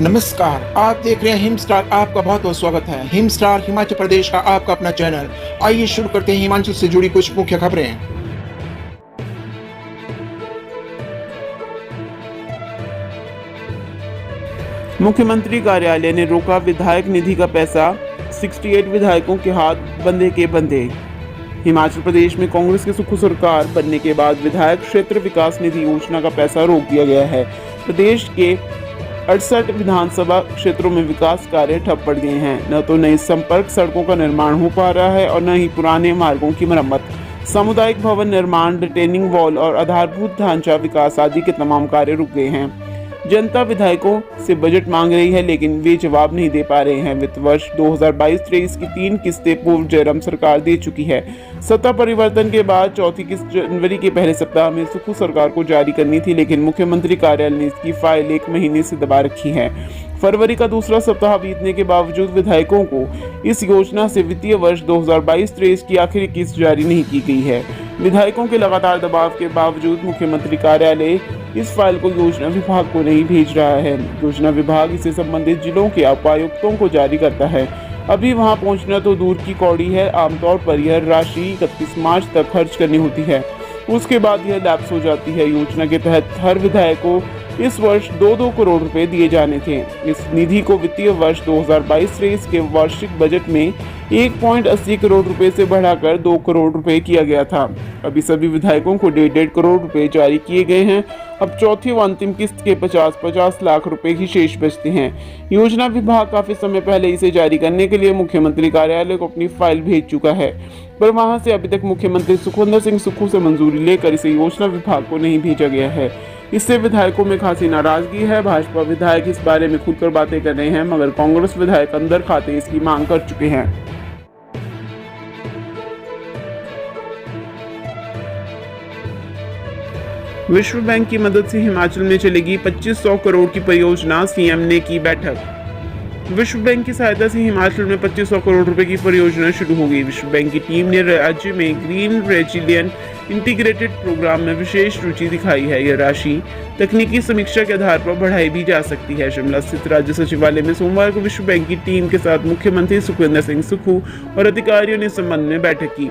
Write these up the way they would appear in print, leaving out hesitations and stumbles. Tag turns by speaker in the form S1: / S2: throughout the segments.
S1: नमस्कार, आप देख रहे हैं हिम स्टार। आपका बहुत बहुत स्वागत है। हिम स्टार हिमाचल प्रदेश का आपका अपना चैनल। आइए शुरू करते हैं हिमाचल से जुड़ी कुछ मुख्य खबरें।
S2: मुख्यमंत्री कार्यालय ने रोका विधायक निधि का पैसा, 68 विधायकों के हाथ बंधे के बंधे। हिमाचल प्रदेश में कांग्रेस की सुक्खू सरकार बनने के बाद विधायक क्षेत्र विकास निधि योजना का पैसा रोक दिया गया है। प्रदेश के 68 विधानसभा क्षेत्रों में विकास कार्य ठप पड़ गए हैं। न तो नई संपर्क सड़कों का निर्माण हो पा रहा है और न ही पुराने मार्गों की मरम्मत। सामुदायिक भवन निर्माण, रिटेनिंग वॉल और आधारभूत ढांचा विकास आदि के तमाम कार्य रुक गए हैं। जनता विधायकों से बजट मांग रही है, लेकिन वे जवाब नहीं दे पा रहे हैं। वित्त वर्ष 2022-23 की 3 किस्तें पूर्व जयराम सरकार दे चुकी है। सत्ता परिवर्तन के बाद चौथी किस्त जनवरी के पहले सप्ताह में सुक्खू सरकार को जारी करनी थी, लेकिन मुख्यमंत्री कार्यालय ने इसकी फाइल 1 महीने से दबा रखी है। फरवरी का दूसरा सप्ताह बीतने के बावजूद विधायकों को इस योजना से वित्तीय वर्ष 2022-23 की आखिरी किस्त जारी नहीं की गई है। विधायकों के लगातार दबाव के बावजूद मुख्यमंत्री कार्यालय इस फाइल को योजना विभाग को नहीं भेज रहा है। योजना विभाग इसे संबंधित जिलों के उपायुक्तों को जारी करता है। अभी वहां पहुंचना तो दूर की कौड़ी है। आमतौर पर यह राशि 31 मार्च तक खर्च करनी होती है, उसके बाद यह लैप्स हो जाती है। योजना के तहत हर विधायक को इस वर्ष 2-2 करोड़ रुपए दिए जाने थे। इस निधि को वित्तीय वर्ष 2022-23 के वार्षिक बजट में 1.80 करोड़ रुपए से बढ़ाकर 2 करोड़ रुपए किया गया था। अभी सभी विधायकों को 1.5 करोड़ रुपए जारी किए गए हैं। अब चौथी व अंतिम किस्त के 50-50 लाख रुपए ही शेष बचते हैं। योजना विभाग काफी समय पहले इसे जारी करने के लिए मुख्यमंत्री कार्यालय को अपनी फाइल भेज चुका है, पर वहां से अभी तक मुख्यमंत्री सुखविंदर सिंह सुक्खू से मंजूरी लेकर इसे योजना विभाग को नहीं भेजा गया है। इससे विधायकों में खासी नाराजगी है। भाजपा विधायक इस बारे में खुलकर बातें कर रहे हैं, मगर कांग्रेस विधायक अंदर खाते इसकी मांग कर चुके हैं। विश्व बैंक की मदद से हिमाचल में चलेगी 2500 करोड़ की परियोजना, सीएम ने की बैठक। विश्व बैंक की सहायता से हिमाचल में 2500 करोड़ रुपए की परियोजना शुरू होगी। विश्व बैंक की टीम ने राज्य में ग्रीन रेजिलियंट इंटीग्रेटेड प्रोग्राम में विशेष रुचि दिखाई है। यह राशि तकनीकी समीक्षा के आधार पर बढ़ाई भी जा सकती है। शिमला स्थित राज्य सचिवालय में सोमवार को विश्व बैंक की टीम के साथ मुख्यमंत्री सुखविंदर सिंह सुक्खू और अधिकारियों ने इस संबंध में बैठक की।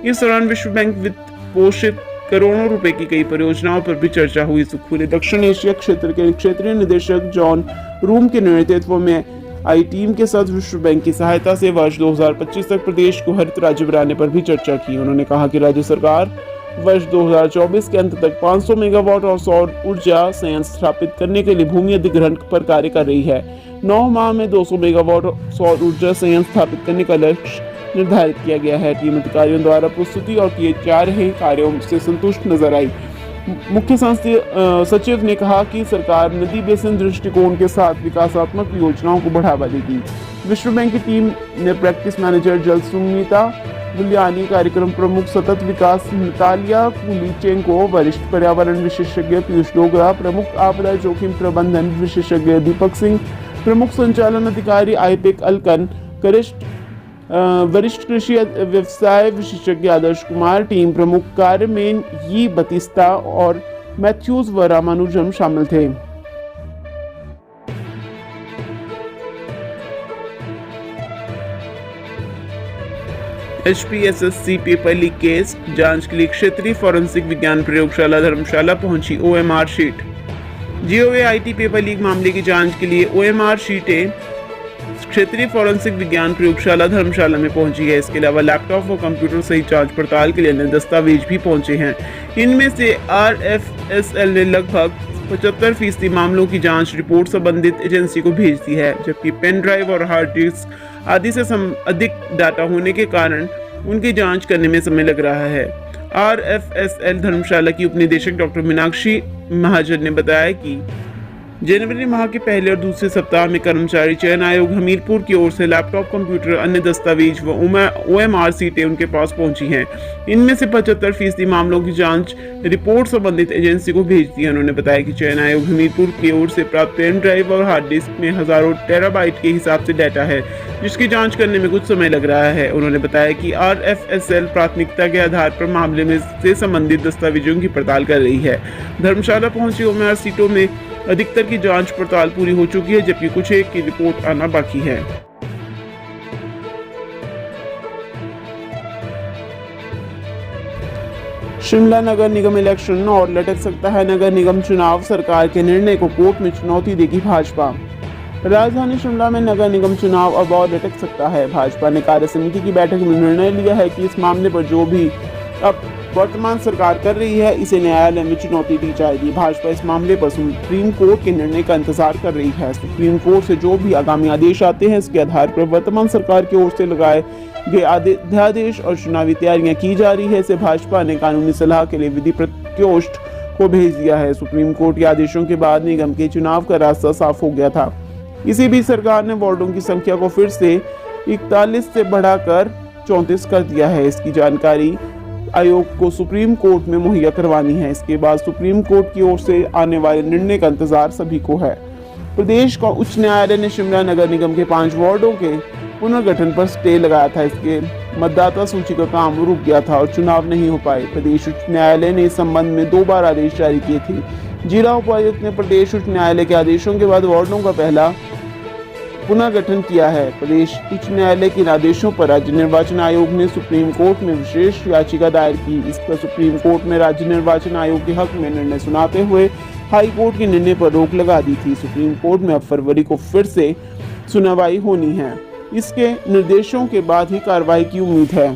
S2: इस दौरान विश्व बैंक वित्त पोषित करोड़ों रुपए की कई परियोजनाओं पर भी चर्चा हुई। सुक्खू ने दक्षिण एशिया क्षेत्र के क्षेत्रीय निदेशक जॉन रूम के नेतृत्व में आई टीम के साथ विश्व बैंक की सहायता से वर्ष 2025 तक प्रदेश को हरित राज्य बनाने पर भी चर्चा की। उन्होंने कहा कि राज्य सरकार वर्ष 2024 के अंत तक 500 मेगावाट और सौर ऊर्जा संयंत्र स्थापित करने के लिए भूमि अधिग्रहण पर कार्य कर रही है। 9 माह में 200 मेगावाट सौर ऊर्जा संयंत्र स्थापित करने का लक्ष्य निर्धारित किया गया है। टीम अधिकारियों द्वारा प्रस्तुति और किए जा रहे कार्यों से संतुष्ट नजर आई। मुख्य सचिव ने कहा कि सरकार नदी बेसिन दृष्टिकोण के साथ विकासात्मक योजनाओं को बढ़ावा देगी। विश्व बैंक की टीम ने प्रैक्टिस मैनेजर जल सुनीता बुलियानी, कार्यक्रम प्रमुख सतत विकास नतालिया कुलीचेंको, वरिष्ठ पर्यावरण विशेषज्ञ पीयूष डोगरा, प्रमुख आपदा जोखिम प्रबंधन विशेषज्ञ दीपक सिंह, प्रमुख संचालन अधिकारी आईपेक अलकन, वरिष्ठ कृषि व्यवसाय विशेषज्ञ आदर्श कुमार, टीम प्रमुख कारमेन यी बतिस्ता और मैथ्यूज व रामानुजम शामिल थे। HPSSC पेपर लीक केस जांच के लिए क्षेत्रीय फॉरेंसिक विज्ञान प्रयोगशाला धर्मशाला पहुंची OMR sheet. GOAIT paper leak मामले की जांच के लिए OMR शीटें क्षेत्रीय फॉरेंसिक विज्ञान प्रयोगशाला धर्मशाला में पहुंची है। इसके अलावा लैपटॉप और कंप्यूटर सहित जांच पड़ताल के लिए अन्य दस्तावेज भी पहुंचे हैं। इनमें से RFSL ने लगभग 75% मामलों की जांच रिपोर्ट संबंधित एजेंसी को भेज दी है, जबकि पेन ड्राइव और हार्ड डिस्क आदि से अधिक डाटा होने के कारण उनकी जांच करने में समय लग रहा है। RFSL धर्मशाला की उपनिदेशक डॉक्टर मीनाक्षी महाजन ने बताया कि जनवरी माह के पहले और दूसरे सप्ताह में कर्मचारी चयन आयोग हमीरपुर की ओर से लैपटॉप, कंप्यूटर, अन्य दस्तावेज व OMR सीटें उनके पास पहुंची हैं। इनमें से 75% मामलों की जांच रिपोर्ट संबंधित एजेंसी को भेज दी है। उन्होंने बताया कि चयन आयोग हमीरपुर की ओर से प्राप्त पेन ड्राइव और हार्ड डिस्क में हजारों टेराबाइट के हिसाब से डाटा है, जिसकी जांच करने में कुछ समय लग रहा है। उन्होंने बताया कि RFSL प्राथमिकता के आधार पर मामले में से संबंधित दस्तावेजों की पड़ताल कर रही है। धर्मशाला पहुंची OMR सीटों में अधिकतर की जांच पड़ताल पूरी हो चुकी है, जबकि कुछ एक की रिपोर्ट आना बाकी है। शिमला नगर निगम इलेक्शन और लटक सकता है नगर निगम चुनाव, सरकार के निर्णय को कोर्ट में चुनौती देगी भाजपा। राजधानी शिमला में नगर निगम चुनाव अब और लटक सकता है। भाजपा ने कार्य समिति की बैठक में निर्णय लिया है कि इस मामले पर जो भी अब वर्तमान सरकार कर रही है, इसे न्यायालय में चुनौती दी जाएगी। भाजपा इस मामले पर सुप्रीम कोर्ट के निर्णय का इंतजार कर रही है। सुप्रीम कोर्ट से जो भी आगामी आदेश आते हैं, इसके आधार पर वर्तमान सरकार की ओर से लगाए गए अध्यादेश और चुनावी तैयारियां की जा रही है। इसे भाजपा ने कानूनी सलाह के लिए विधि प्रकोष्ठ को भेज दिया है। सुप्रीम कोर्ट के आदेशों के बाद निगम के चुनाव का रास्ता साफ हो गया था। इसी बीच सरकार ने वार्डों की संख्या को फिर से 41 से बढ़ाकर 34 कर दिया है। इसकी जानकारी आयोग को सुप्रीम कोर्ट में मुहैया करवानी है। इसके बाद सुप्रीम कोर्ट की ओर से आने वाले निर्णय का इंतजार सभी को है। प्रदेश का उच्च न्यायालय ने शिमला नगर निगम के 5 वार्डों के पुनर्गठन पर स्टे लगाया था। इसके मतदाता सूची का काम रुक गया था और चुनाव नहीं हो पाए। प्रदेश उच्च न्यायालय ने इस संबंध में 2 बार आदेश जारी किए थे। जिला उपायुक्त ने प्रदेश उच्च न्यायालय के आदेशों के बाद वार्डों का पहला पुनर्गठन किया है। प्रदेश उच्च न्यायालय के आदेशों पर राज्य निर्वाचन आयोग ने सुप्रीम कोर्ट में विशेष याचिका दायर की। इस पर सुप्रीम कोर्ट में राज्य निर्वाचन आयोग के हक में निर्णय सुनाते हुए हाई कोर्ट के निर्णय पर रोक लगा दी थी। सुप्रीम कोर्ट में अब फरवरी को फिर से सुनवाई होनी है। इसके निर्देशों के बाद ही कार्रवाई की उम्मीद है।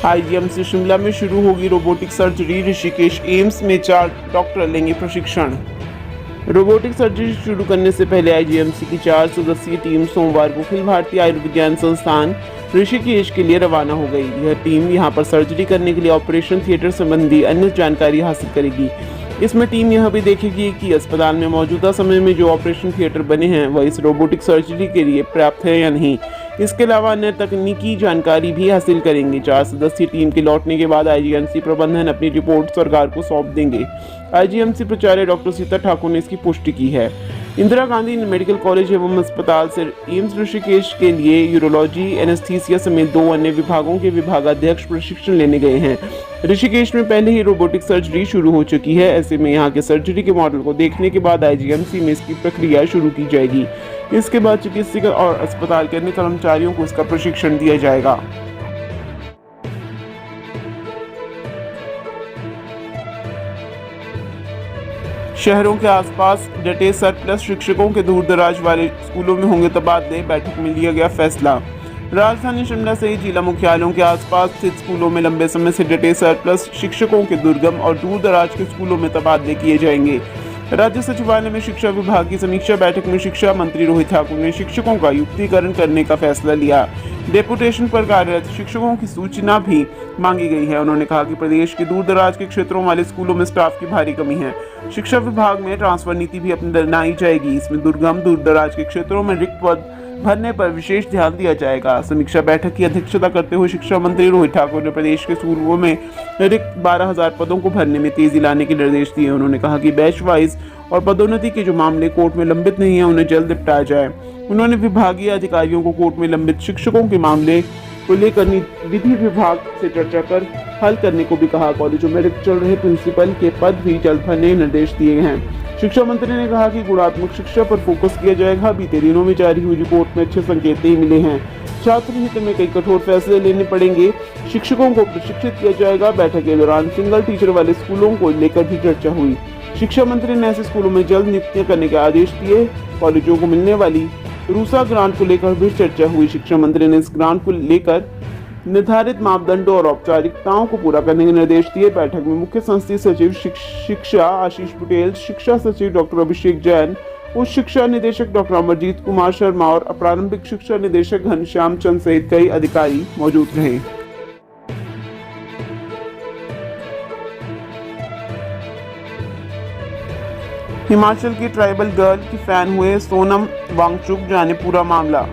S2: आईजीएमसी शिमला में शुरू होगी रोबोटिक सर्जरी। ऋषिकेश एम्स में 4 डॉक्टर लेंगे प्रशिक्षण। रोबोटिक सर्जरी शुरू करने से पहले आईजीएमसी की 4 सदस्यीय टीम सोमवार को अखिल भारतीय आयुर्विज्ञान संस्थान ऋषिकेश के लिए रवाना हो गई। यह टीम यहां पर सर्जरी करने के लिए ऑपरेशन थिएटर संबंधी अन्य जानकारी हासिल करेगी। इसमें टीम यह भी देखेगी कि अस्पताल में मौजूदा समय में जो ऑपरेशन थिएटर बने हैं वह इस रोबोटिक सर्जरी के लिए पर्याप्त है या नहीं। इसके अलावा अन्य तकनीकी जानकारी भी हासिल करेंगे। 4 सदस्यीय टीम के लौटने के बाद आईजीएमसी प्रबंधन अपनी रिपोर्ट सरकार को सौंप देंगे। आईजीएमसी प्राचार्य डॉक्टर सीता ठाकुर ने इसकी पुष्टि की है। इंदिरा गांधी मेडिकल कॉलेज एवं अस्पताल से एम्स ऋषिकेश के लिए यूरोलॉजी, एनेस्थीसिया समेत 2 अन्य विभागों के विभागाध्यक्ष प्रशिक्षण लेने गए हैं। ऋषिकेश में पहले ही रोबोटिक सर्जरी शुरू हो चुकी है। ऐसे में यहाँ के सर्जरी के मॉडल को देखने के बाद आईजीएमसी में इसकी प्रक्रिया शुरू की जाएगी। इसके बाद चिकित्सक और अस्पताल के अन्य कर्मचारियों को इसका प्रशिक्षण दिया जाएगा। शहरों के आसपास डटे सरप्लस शिक्षकों के दूर दराज वाले स्कूलों में होंगे तबादले। बैठक में लिया गया फैसला। राजधानी शिमला सहित जिला मुख्यालयों के आसपास स्थित स्कूलों में लंबे समय से डटे सरप्लस शिक्षकों के दुर्गम और दूर दराज के स्कूलों में तबादले किए जाएंगे। राज्य सचिवालय में शिक्षा विभाग की समीक्षा बैठक में शिक्षा मंत्री रोहित ठाकुर ने शिक्षकों का युक्तिकरण करने का फैसला लिया। डेपुटेशन पर कार्यरत शिक्षकों की सूचना भी मांगी गई है। उन्होंने कहा कि प्रदेश के दूर दराज के क्षेत्रों वाले स्कूलों में स्टाफ की भारी कमी है। शिक्षा विभाग में ट्रांसफर नीति भी अपनाई जाएगी। इसमें दुर्गम दूर दराज के क्षेत्रों में रिक्त पद भरने पर विशेष ध्यान दिया जाएगा। समीक्षा बैठक की अध्यक्षता करते हुए शिक्षा मंत्री रोहित ठाकुर ने प्रदेश के स्कूलों में रिक्त 12,000 पदों को भरने में तेजी लाने के निर्देश दिए। उन्होंने कहा कि बैच वाइज और पदोन्नति के जो मामले कोर्ट में लंबित नहीं है उन्हें जल्द निपटाया जाए। उन्होंने विभागीय अधिकारियों को कोर्ट में लंबित शिक्षकों के मामले को लेकर विधि विभाग से चर्चा कर हल करने को भी कहा। कॉलेजों में रिक्त चल रहे प्रिंसिपल के पद भी जल्द भरने के निर्देश दिए हैं। शिक्षा मंत्री ने कहा कि गुणात्मक शिक्षा पर फोकस किया जाएगा। बीते दिनों में जारी हुई रिपोर्ट में अच्छे संकेत नहीं मिले हैं। छात्र हित में कई कठोर फैसले लेने पड़ेंगे। शिक्षकों को प्रशिक्षित किया जाएगा। बैठक के दौरान सिंगल टीचर वाले स्कूलों को लेकर भी चर्चा हुई। शिक्षा मंत्री ने ऐसे स्कूलों में जल्द नियुक्तियां करने के आदेश दिए। कॉलेजों को मिलने वाली रूसा ग्रांट को लेकर भी चर्चा हुई। शिक्षा मंत्री ने इस ग्रांट को लेकर निर्धारित मापदंडों और औपचारिकताओं को पूरा करने के निर्देश दिए। बैठक में मुख्य संस्थीय सचिव शिक्षा आशीष पटेल, शिक्षा सचिव डॉक्टर अभिषेक जैन, उच्च शिक्षा निदेशक डॉक्टर अमरजीत कुमार शर्मा और प्रारंभिक शिक्षा निदेशक घनश्याम चंद सहित कई अधिकारी मौजूद रहे। हिमाचल की ट्राइबल गर्ल की फैन हुए सोनम वांगचुक, जाने पूरा मामला।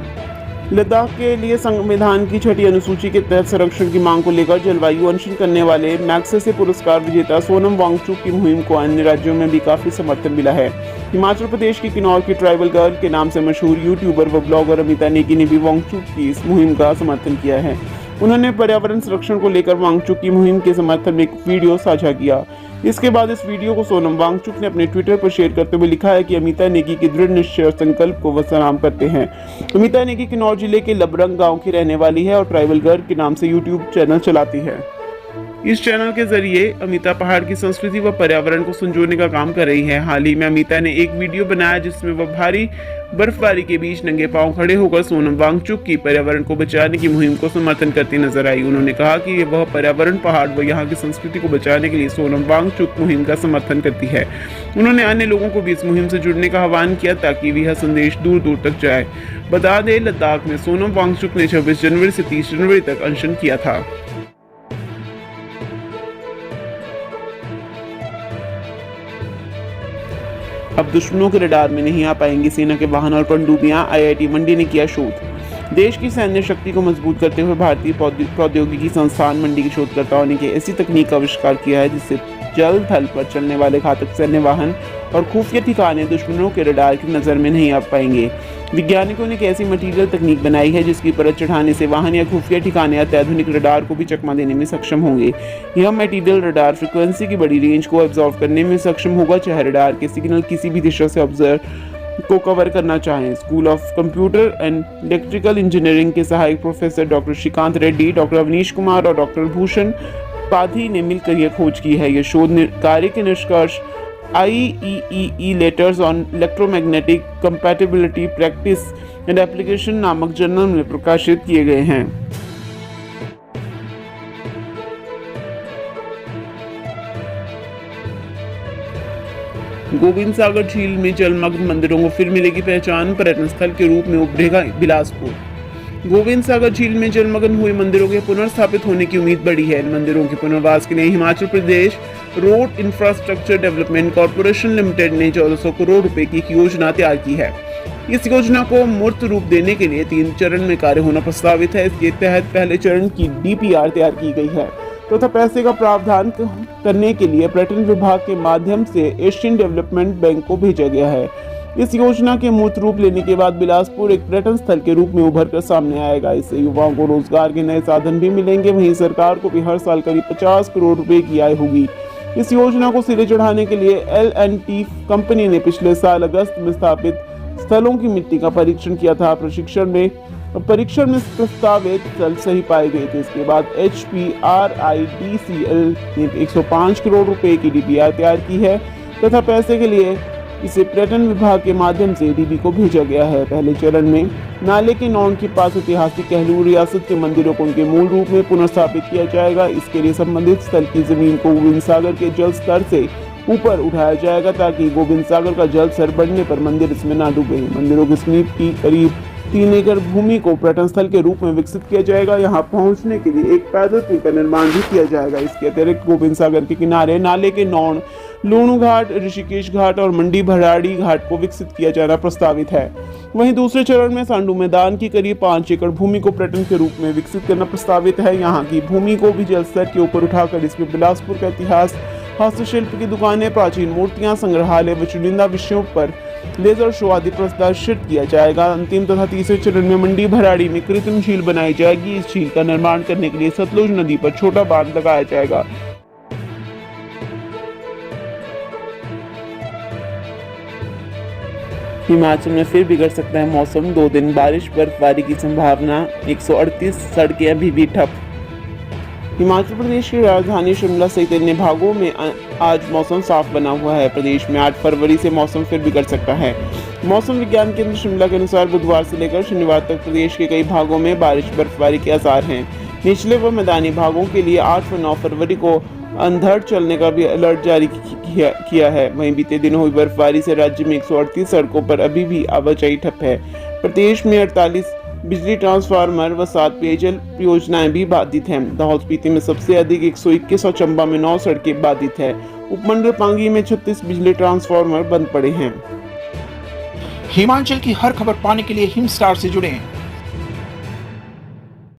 S2: लद्दाख के लिए संविधान की 6ठी अनुसूची के तहत संरक्षण की मांग को लेकर जलवायु अनशन करने वाले मैग्सेसे पुरस्कार विजेता सोनम वांगचुक की मुहिम को अन्य राज्यों में भी काफी समर्थन मिला है। हिमाचल प्रदेश की किन्नौर की ट्राइबल गर्ल के नाम से मशहूर यूट्यूबर व ब्लॉगर अमिता नेगी ने भी वांगचुक की इस मुहिम का समर्थन किया है। उन्होंने पर्यावरण संरक्षण को लेकर वांगचुक की मुहिम के समर्थन में एक वीडियो साझा किया। इसके बाद इस वीडियो को सोनम वांगचुक ने अपने ट्विटर पर शेयर करते हुए लिखा है कि अमिता नेगी के दृढ़ निश्चय और संकल्प को वह सलाम करते हैं। अमिता नेगी किन्नौर जिले के लबरंग गांव की रहने वाली है और ट्राइबल गर्ल के नाम से यूट्यूब चैनल चलाती है। इस चैनल के जरिए अमिता पहाड़ की संस्कृति व पर्यावरण को संजोने का काम कर रही है। हाल ही में अमिता ने एक वीडियो बनाया जिसमें वह भारी बर्फबारी के बीच नंगे पांव खड़े होकर सोनम वांगचुक की पर्यावरण को बचाने की मुहिम को समर्थन करती नजर आई। उन्होंने कहा कि वह पर्यावरण पहाड़ व यहाँ की संस्कृति को बचाने के लिए सोनम वांगचुक मुहिम का समर्थन करती है। उन्होंने अन्य लोगों को भी इस मुहिम से जुड़ने का आह्वान किया ताकि यह संदेश दूर दूर तक जाए। बता दें, लद्दाख में सोनम वांगचुक ने 26 जनवरी से 30 जनवरी तक अनशन किया था। अब दुश्मनों के रडार में नहीं आ पाएंगे सेना के वाहन और पनडुब्बियां, IIT मंडी ने किया शोध। देश की सैन्य शक्ति को मजबूत करते हुए भारतीय प्रौद्योगिकी संस्थान मंडी के शोधकर्ताओं ने ऐसी तकनीक का आविष्कार किया है जिससे जल थल पर चलने वाले घातक सैन्य वाहन और खुफिया ठिकाने दुश्मनों के रडार की नज़र में नहीं आ पाएंगे। वैज्ञानिकों ने एक ऐसी मटीरियल तकनीक बनाई है जिसकी परत चढ़ाने से वाहन या खुफिया ठिकाने अत्याधुनिक रडार को भी चकमा देने में सक्षम होंगे। यह मटीरियल रडार फ्रिक्वेंसी की बड़ी रेंज को ऑब्जर्व करने में सक्षम होगा, चाहे रडार के सिग्नल किसी भी दिशा से ऑब्जर्व को कवर करना चाहें। School of computer and electrical engineering के सहायक professor doctor Srikanth Reddy, doctor Avneesh Kumar और डॉक्टर भूषण पाधी ने मिलकर यह खोज की है। यह शोध कार्य के निष्कर्ष IEEE letters on electromagnetic compatibility practice and application नामक जर्नल में प्रकाशित किए गए हैं। गोविंद सागर झील में जलमग्न मंदिरों को फिर मिलेगी पहचान, पर्यटन स्थल के रूप में उभरेगा बिलासपुर। गोविंद सागर झील में जलमग्न हुए मंदिरों के पुनर्स्थापित होने की उम्मीद बढ़ी है। इन मंदिरों के पुनर्वास के लिए Himachal Pradesh road infrastructure development corporation limited ने 1400 करोड़ रुपए की एक योजना तैयार की है। इस योजना को मूर्त रूप देने के लिए 3 चरण में कार्य होना प्रस्तावित है। इसके तहत पहले चरण की DPR तैयार की गई है तथा पैसे का प्रावधान करने के लिए पर्यटन विभाग के माध्यम से एशियन डेवलपमेंट बैंक को भेजा गया है। इस योजना के मूर्त रूप लेने के बाद बिलासपुर एक पर्यटन स्थल के रूप में उभर कर सामने आएगा। इससे युवाओं को रोजगार के नए साधन भी मिलेंगे, वहीं सरकार को भी हर साल करीब 50 करोड़ रुपए की आय होगी। इस योजना को सिरे चढ़ाने के लिए L&T कंपनी ने पिछले साल अगस्त में स्थापित स्थलों की मिट्टी का परीक्षण किया था। परीक्षण में प्रस्तावित स्थल सही पाए गए थे। इसके बाद HPRIDCL ने 105 करोड़ रुपए की DPR तैयार की है तथा पैसे के लिए इसे पर्यटन विभाग के माध्यम से DB को भेजा गया है। पहले चरण में नाले के नौन के पास ऐतिहासिक कहलूर रियासत के मंदिरों को उनके मूल रूप में पुनर्स्थापित किया जाएगा। इसके लिए संबंधित स्थल की जमीन को गोविंद सागर के जल स्तर से ऊपर उठाया जाएगा ताकि गोविंद सागर का जल स्तर बढ़ने पर मंदिर इसमें ना डूबे। मंदिरों के समीप की करीब 3 एकड़ भूमि को पर्यटन स्थल के रूप में विकसित किया जाएगा। यहाँ पहुँचने के लिए एक पैदल पुल का निर्माण भी किया जाएगा। इसके अतिरिक्त गोविंद सागर के किनारे नाले के नौन, लूणू घाट, ऋषिकेश घाट और मंडी भराड़ी घाट को विकसित किया जाना प्रस्तावित है। वहीं दूसरे चरण में सांडू मैदान की करीब 5 एकड़ भूमि को पर्यटन के रूप में विकसित करना प्रस्तावित है। यहाँ की भूमि को भी जल स्तर के ऊपर उठाकर इसमें बिलासपुर का इतिहास, हस्तशिल्प की दुकानें, प्राचीन मूर्तियां, संग्रहालय व चुनिंदा विषयों पर लेजर शो आदि प्रदर्शित किया जाएगा। अंतिम तथा तीसरे चरण में मंडी भराड़ी में कृत्रिम झील बनाई जाएगी। इस झील का निर्माण करने के लिए सतलुज नदी पर छोटा बांध लगाया जाएगा। हिमाचल में फिर बिगड़ सकता है मौसम, 2 दिन बारिश बर्फबारी की संभावना, 138 सड़कें अभी भी ठप। हिमाचल प्रदेश की राजधानी शिमला सहित अन्य भागों में आज मौसम साफ बना हुआ है। प्रदेश में 8 फरवरी से मौसम फिर बिगड़ सकता है। मौसम विज्ञान केंद्र शिमला के अनुसार बुधवार से लेकर शनिवार तक प्रदेश के कई भागों में बारिश बर्फबारी के आसार हैं। निचले व मैदानी भागों के लिए 8 व 9 फरवरी को अंधड़ चलने का भी अलर्ट जारी किया है। वहीं बीते दिनों हुई बर्फबारी से राज्य में 138 सड़कों पर अभी भी आवाजाही ठप है। प्रदेश में 48 बिजली ट्रांसफार्मर व 7 पेयजल परियोजनाएं भी बाधित हैं। लाहौल स्पीति में सबसे अधिक 121 और चंबा में 9 सड़कें बाधित है। उपमंडल पांगी में 36 बिजली ट्रांसफार्मर बंद पड़े हैं।
S1: हिमाचल की हर खबर पाने के लिए हिम स्टार से जुड़ें।